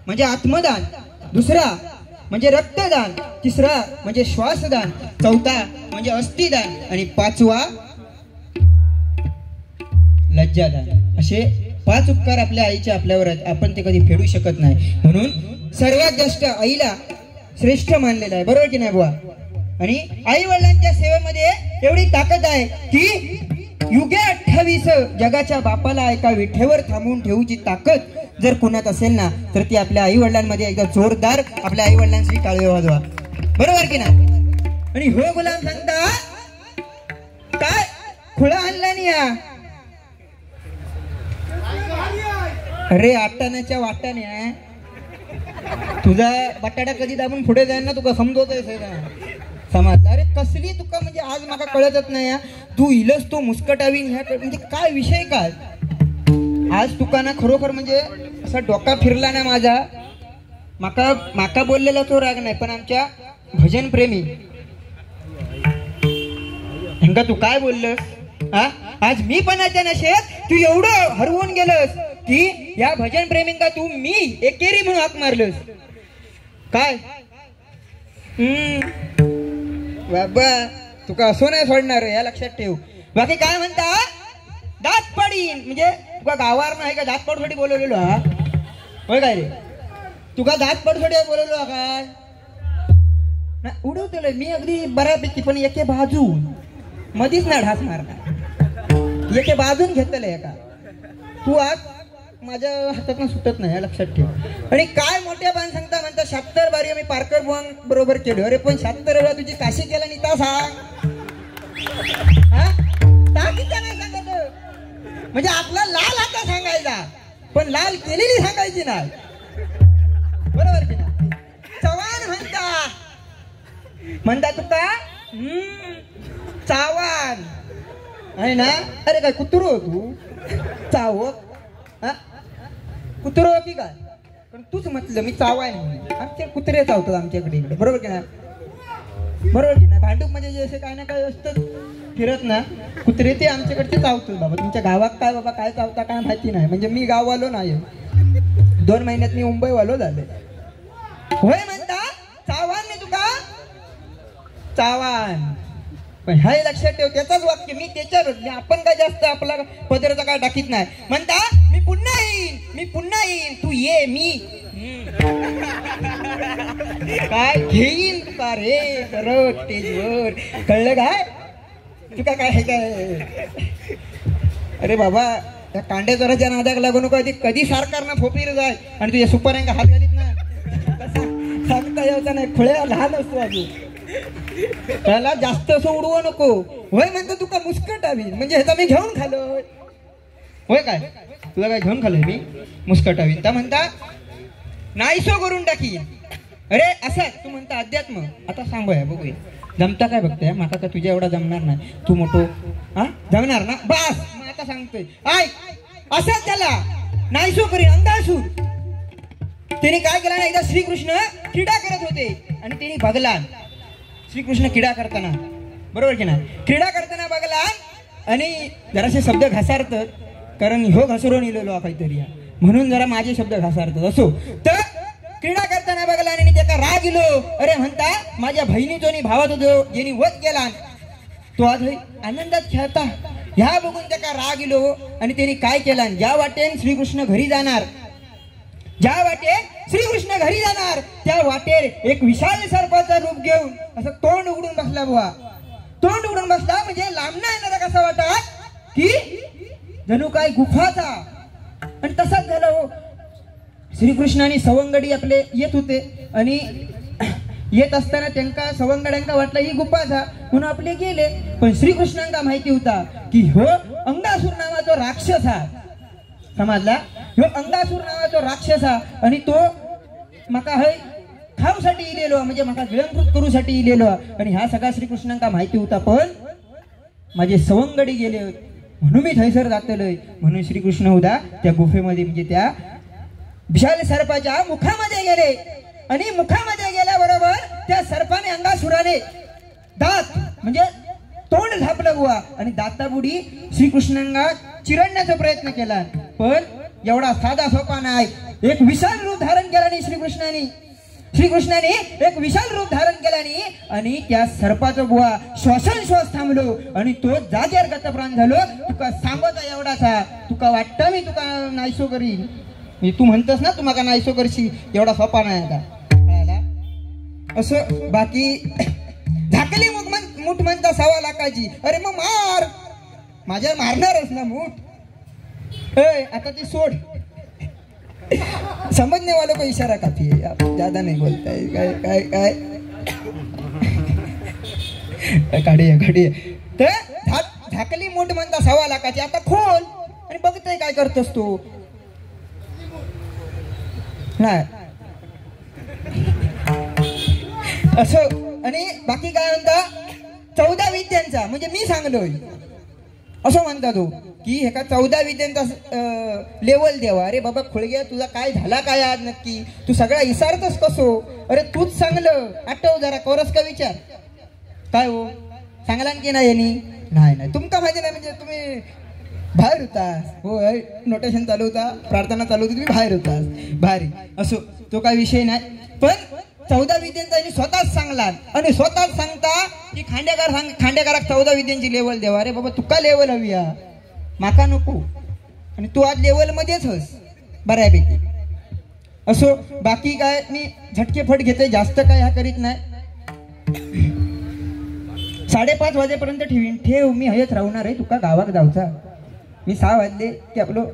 म्हणजे आत्मदान, दुसरा म्हणजे रक्तदान, तिसरा म्हणजे श्वासदान, चौथा म्हणजे अस्थिदान आणि पाचवा लज्जादान. असे 5 उपकार आपल्या आईचे आपल्यावर आहेत. आपण ते कधी फेडू शकत नाही. म्हणून सर्वात जास्त आईला श्रेष्ठ मानलेलं आहे. बरोबर की नाही बुवा? आणि आई वडिलांच्या सेवेमध्ये एवढी ताकद आहे की युगे 28 जगाच्या बापाला एका विठेवर थांबवून ठेवूची ताकद जर कुणात असेल ना तर ती आपल्या आई वडिलांमध्ये एकदा जोरदार आपल्या आई वडिलांशी टाळी वाजवा. बरोबर की नाही? आणि हो गुलाम सांगता काय खुळा आणला नाही या. अरे आटाण्याच्या वाटाने तुझा बटाटा कधी दाबून पुढे जाईल ना तुका समजवतोय समाज. अरे कसली तुका म्हणजे आज माका कळतच नाही. तू इलस तो मुस्कटावीन ह्या म्हणजे काय विषय काय आज तुका ना खरोखर म्हणजे असा डोका फिरला ना माझा. माका बोललेला तो राग नाही पण आमच्या भजन प्रेमी ह्यांका तू काय बोललस. हा आज मी पणाच्या नशेत तू एवढं हरवून गेलस की या भजन प्रेमींका तू मी एकेरी म्हणून हाक मारलस काय. बाबा तुका असो नाही सोडणार या लक्षात ठेव. बाकी काय म्हणता दात पाडीन म्हणजे तुका गावार नाही का दात पाडसाठी बोलवलेलो हा होय काय रे. तुका दात पाडसाठी बोलवलो काय उडवतोय मी अगदी बऱ्यापैकी पण एके बाजून मधीच ना ढास मारणार एके बाजून घेतलंय का तू आज माझ्या हातातून सुटत नाही लक्षात ठेव. आणि काय मोठ्या बाण सांगता म्हणता 76 बारी आम्ही पारकर बुवां बरोबर केलो. अरे पण 76 वेळा तुझी काशी केला नाही ता सांग हा ताकीचा नाही सांगत म्हणजे आपला लाल हाता सांगायचा पण लाल केलेली सांगायची नाही. बरोबर की नाही? चव्हाण म्हणता तुका चावान आहे ना. अरे काय कुत्रो तू चावक हा कुत्रो की काय पण तूच म्हटलं मी चावाय नाही. आमचे कुत्रे चावतात आमच्याकडे इकडे. बरोबर की नाही? बरोबर की नाही? भांडूप म्हणजे जे असे काय ना काय असतं फिरत ना कुत्रे ते आमच्याकडचे चावतात बाबा. तुमच्या गावात काय बाबा काय चावता काय माहिती नाही. म्हणजे मी गाववालो नाही 2 महिन्यात मी मुंबईवालो झाले. होय म्हणता चावान नाही तुका चावान पण हे लक्षात ठेव त्याचाच वाक्य मी त्याच्यावर आपण काय जास्त आपला पदराचा काय टाकीत नाही. म्हणता मी पुन्हा येईन तू ये मी काय घेईन तुका रे करत स्टेजवर कळलं काय तुका काय हे काय. अरे बाबा त्या कांड्या चोराच्या नादाक लागू नको. कधी सरकारनं फोपीर जाय आणि तुझ्या सुपाऱ्यांका हात घालीत ना सांगता यायचा नाही. खुळ्या लहान असतो अजून त्याला जास्त असं उडवू नको. होय म्हणतो तुका मुस्कटावी म्हणजे ह्याचा मी घेऊन खालोय होय काय तुला काय घेऊन खालोय मी मुस्कटावी त्या म्हणता नाहीसो करून टाकी. अरे असं तू म्हणता अध्यात्म आता सांगूया बघूया जमता काय बघतोय. माका का तुझ्या एवढा जमणार नाही. तू मोठो हा जमणार ना बस मग आता सांगतोय आय असं त्याला नाहीसो करीन अंधासूर. त्याने काय केला ना एकदा श्रीकृष्ण क्रीडा करत होते आणि त्याने बघला श्रीकृष्ण क्रीडा करताना. बरोबर की नाही? क्रीडा करताना बघला आणि जरासे शब्द घासारतात कारण हो घसरून इलेलो काहीतरी म्हणून जरा माझे शब्द घासारतात असो. तर क्रीडा करताना बघला आणि त्याचा राग इलो. अरे म्हणता माझ्या बहिणीचो आणि भावाचो जो ज्यांनी वध केला तो आज आनंदात खेळता ह्या बघून त्याचा राग इलो आणि त्यांनी काय केला ज्या वाटेन श्रीकृष्ण घरी जाणार त्या वाटेर एक विशाल सर्पाचा रूप घेऊन असं तोंड उघडून बसला बुवा. तोंड उघडून बसला म्हणजे लांबना येणारा कसा वाटत की जणू काय गुफाचा. आणि तसाच झाला हो. श्रीकृष्ण आणि सवंगडी आपले येत होते आणि येत असताना त्यांना सवंगड्यांका वाटलं ही गुफाचा म्हणून आपले गेले. पण श्रीकृष्णांका माहिती होता की हो अंगासूर नावाचा राक्षस हा समजला. ह्यो अंगासूर नावाचा राक्षस हा आणि तो माका हय खाऊसाठी इलेलो म्हणजे माका गिळंकृत करूसाठी इलेलो आणि हा सगळा श्रीकृष्णांका माहिती होता. पण माझे सवंगडी गेले म्हणून मी थैसर जातलोय. म्हणून श्रीकृष्ण उदा त्या गुफेमध्ये म्हणजे त्या विशाल सर्पाच्या मुखामध्ये गेले आणि मुखामध्ये गेल्याबरोबर त्या सर्पाने अंगासुराने दात म्हणजे तोंड झापलं बुवा आणि दाताबुडी श्रीकृष्णांना चिरडण्याचा प्रयत्न केला. पण एवढा साधा सोपा नाही. एक विशाल रूप धारण केल्याने श्रीकृष्णाने एक विशाल रूप धारण केल्याने आणि त्या सर्पाचं बुवा श्वास थांबलो आणि तो जागेवर गतप्राण झालो. तुका सांगता एवढाचा तुका वाटतं मी तुका नाहीसो करीन. तू म्हणतस ना तुम्हाला नाहीसो करशी, एवढा सोपा नाही आता. असं बाकी झाकली मूठ म्हणता 1.25 लाखाची. अरे मग मार, माझ्या मारणारच ना मूठ. आता ती सोड. समझने वालों को इशारा काफी है, आप ज्यादा नहीं बोलता है. काय काय काय काढी तर झाकली मूठ म्हणता 1.25 लाखाची. आता खोल आणि बघतोय काय करतोस तू. नाही असं. आणि बाकी काय म्हणता 14 विद्यांचा म्हणजे मी सांगलोय असं म्हणता तो की हे का 14 विद्यांचा लेवल द्यावा. अरे बाबा खुळग्या, तुझा काय झाला काय आज नक्की, तू सगळा इसारतस कसो. अरे तूच सांगलं, आठव जरा कोरस का विचार काय हो सांगला की नाही यांनी. नाही तुमका माहिती नाही म्हणजे तुम्ही बाहेर होतास. हो नोटेशन चालू होता, प्रार्थना चालू होती, तुम्ही बाहेर होतास. भारी असो, तो काय विषय नाही. पण 14 विद्यांचा स्वतःच सांगला आणि स्वतःच सांगता की खांडेकराक 14 विद्यांची लेवल द्यावा. अरे बाबा तुका लेवल हवी या, माका नको. आणि तू आज लेवल मध्येच हस बऱ्यापैकी. असो बाकी काय मी झटकेफट घेते, जास्त काय हा करीत नाही. 5:30 वाजेपर्यंत ठेव, मी हयच राहणार आहे. तुका गावात जाऊचा, मी 6 वाजले की आपलं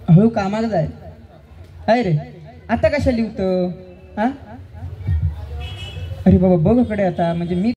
हळू कामाला जाय. आहे रे आता कशा लिहतं हा. अरे बाबा बघ कडे आता म्हणजे मी